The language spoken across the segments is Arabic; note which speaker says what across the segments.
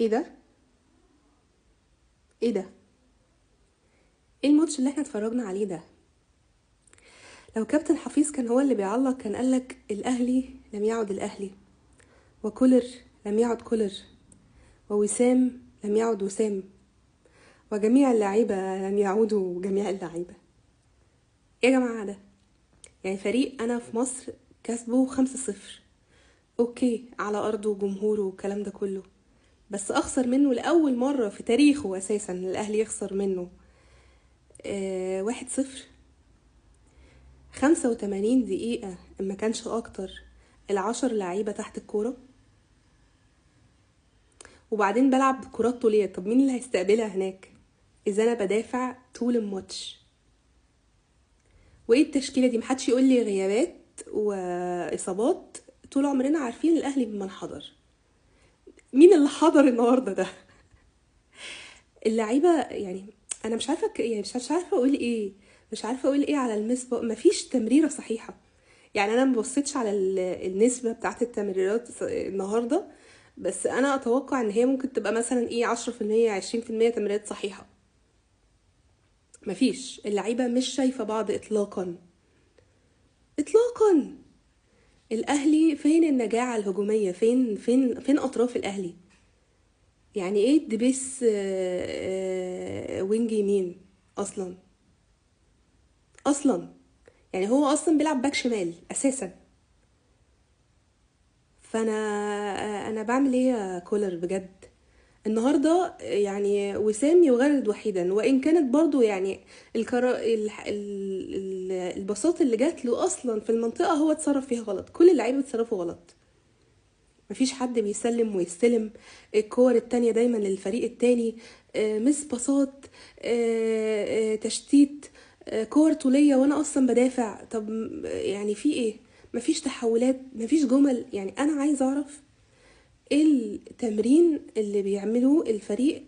Speaker 1: ايه ده؟ ايه ده؟ ايه الماتش اللي احنا اتفرجنا عليه ده؟ لو كابتن حفيظ كان هو اللي بيعلق كان قالك الاهلي لم يعد الاهلي، وكولر لم يعد كولر، ووسام لم يعد وسام، وجميع اللعيبة لم يعودوا جميع اللعيبة. ايه يا جماعة ده؟ يعني فريق انا في مصر كسبه 5-0، اوكي على ارضه وجمهوره والكلام ده كله، بس اخسر منه لاول مرة في تاريخه اساسا الاهلي يخسر منه 1-0. 85 دقيقة ما كانش أكتر، ال10 لعيبة تحت الكورة، وبعدين بلعب كرات طولية. طب مين اللي هيستقبلها هناك إذا أنا بدافع طول الماتش؟ وإيه التشكيلة دي؟ محدش يقول لي غيابات وإصابات. طول عمرنا عارفين الأهلي بمن حضر. مين اللي حضر النهاردة ده؟ اللعيبة يعني أنا مش عارفة يعني مش عارفة أقول إيه. مش عارفة أقول إيه على المسبق. مفيش تمريرة صحيحة. يعني انا ما بصيتش على النسبه بتاعت التمريرات النهارده، بس انا اتوقع ان هي ممكن تبقى مثلا ايه 10% 20% تمريرات صحيحه. مفيش. اللعيبه مش شايفه بعض اطلاقا اطلاقا. الاهلي فين النجاعه الهجوميه؟ فين اطراف الاهلي؟ يعني ايه دبيس وينج يمين اصلا؟ اصلا يعني هو اصلا بيلعب باك شمال اساسا. فانا بعمل ايه يا كولر بجد؟ النهارده يعني وسام يغرد وحيدا، وان كانت برضو يعني البساط اللي جات له اصلا في المنطقه هو اتصرف فيها غلط. كل اللعيبه اتصرفوا غلط. مفيش حد بيسلم ويستلم. الكور التانية دايما للفريق التاني، مس باصات، تشتيت، كور طولية وانا اصلا بدافع. طب يعني في ايه؟ مفيش تحولات، مفيش جمل. يعني انا عايز اعرف ايه التمرين اللي بيعملوه الفريق،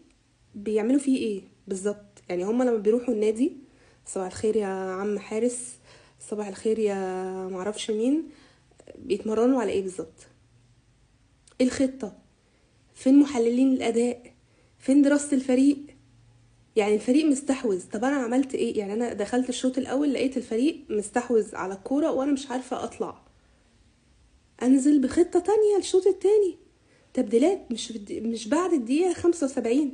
Speaker 1: بيعملوا فيه ايه بالظبط؟ يعني هما لما بيروحوا النادي، صباح الخير يا عم حارس، صباح الخير يا معرفش مين، بيتمرنوا على ايه بالظبط؟ ايه الخطة؟ فين محللين الاداء؟ فين دراسة الفريق؟ يعني الفريق مستحوذ. طب انا عملت ايه؟ يعني انا دخلت الشوط الاول لقيت الفريق مستحوذ على الكورة وانا مش عارفة اطلع، انزل بخطة تانية الشوط التاني. تبديلات مش بعد الدقيقة 75.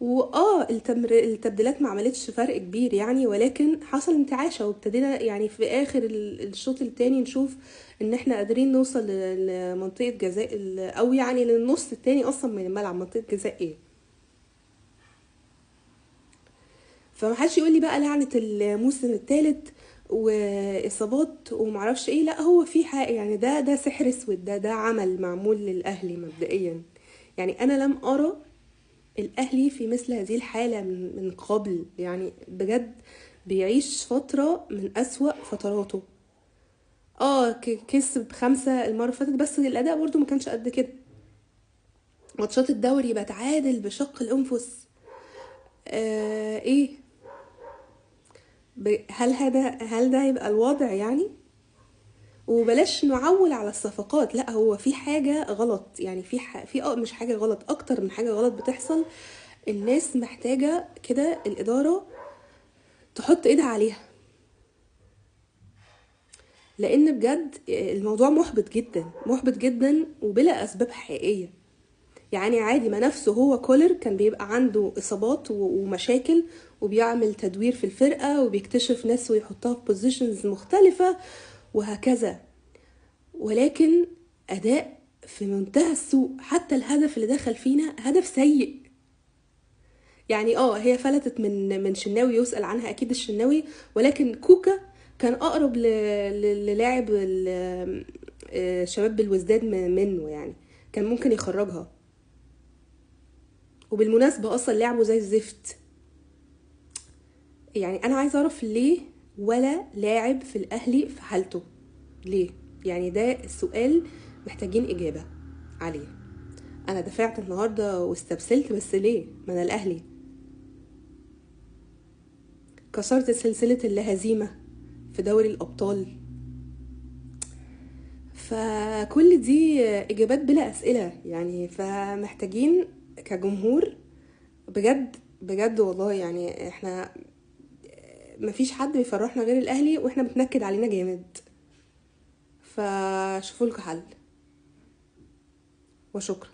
Speaker 1: التبديلات ما عملتش فرق كبير يعني، ولكن حصل انتعاشة وابتدينا يعني في اخر الشوط التاني نشوف ان احنا قادرين نوصل لمنطقة جزاء او يعني للنص التاني اصلا من الملعب. منطقة جزاء ايه؟ فما حدش يقول لي بقى لعنة الموسم الثالث واصابات ومعرفش ايه. لا، هو في حق يعني ده سحر اسود. ده عمل معمول للاهلي مبدئيا. يعني انا لم ارى الاهلي في مثل هذه الحالة من قبل. يعني بجد بيعيش فترة من اسوأ فتراته. كسب 5 المرة اللي فاتت، بس الاداء برضو ما كانش قد كده. ماتشات الدوري بتعادل بشق الانفس. ايه؟ هل ده هيبقى الوضع يعني؟ وبلاش نعول على الصفقات. لا، هو في حاجة غلط. يعني مش حاجة غلط، اكتر من حاجة غلط بتحصل. الناس محتاجة كده الادارة تحط ايدها عليها، لان بجد الموضوع محبط جدا محبط جدا وبلا اسباب حقيقية. يعني عادي، ما نفسه هو كولر كان بيبقى عنده اصابات ومشاكل، وبيعمل تدوير في الفرقة وبيكتشف ناس ويحطها في بوزيشنز مختلفة وهكذا، ولكن اداء في منتهى السوء. حتى الهدف اللي دخل فينا هدف سيء. يعني هي فلتت من شناوي، يسأل عنها اكيد الشناوي، ولكن كوكا كان اقرب للاعب شباب بالوزداد منه. يعني كان ممكن يخرجها. وبالمناسبة اصلا لعبه زي الزفت. يعني انا عايزه اعرف ليه ولا لاعب في الاهلي في حالته؟ ليه؟ يعني ده السؤال محتاجين اجابه عليه. انا دفعت النهارده واستبسلت، بس ليه؟ ما انا الاهلي. كسرت سلسله اللا هزيمه في دوري الابطال. فكل دي اجابات بلا اسئله يعني، فمحتاجين كجمهور بجد بجد والله. يعني احنا مفيش حد بيفرحنا غير الاهلي، واحنا بتنكد علينا جامد. فشوفوا لكم حل. وشكرا.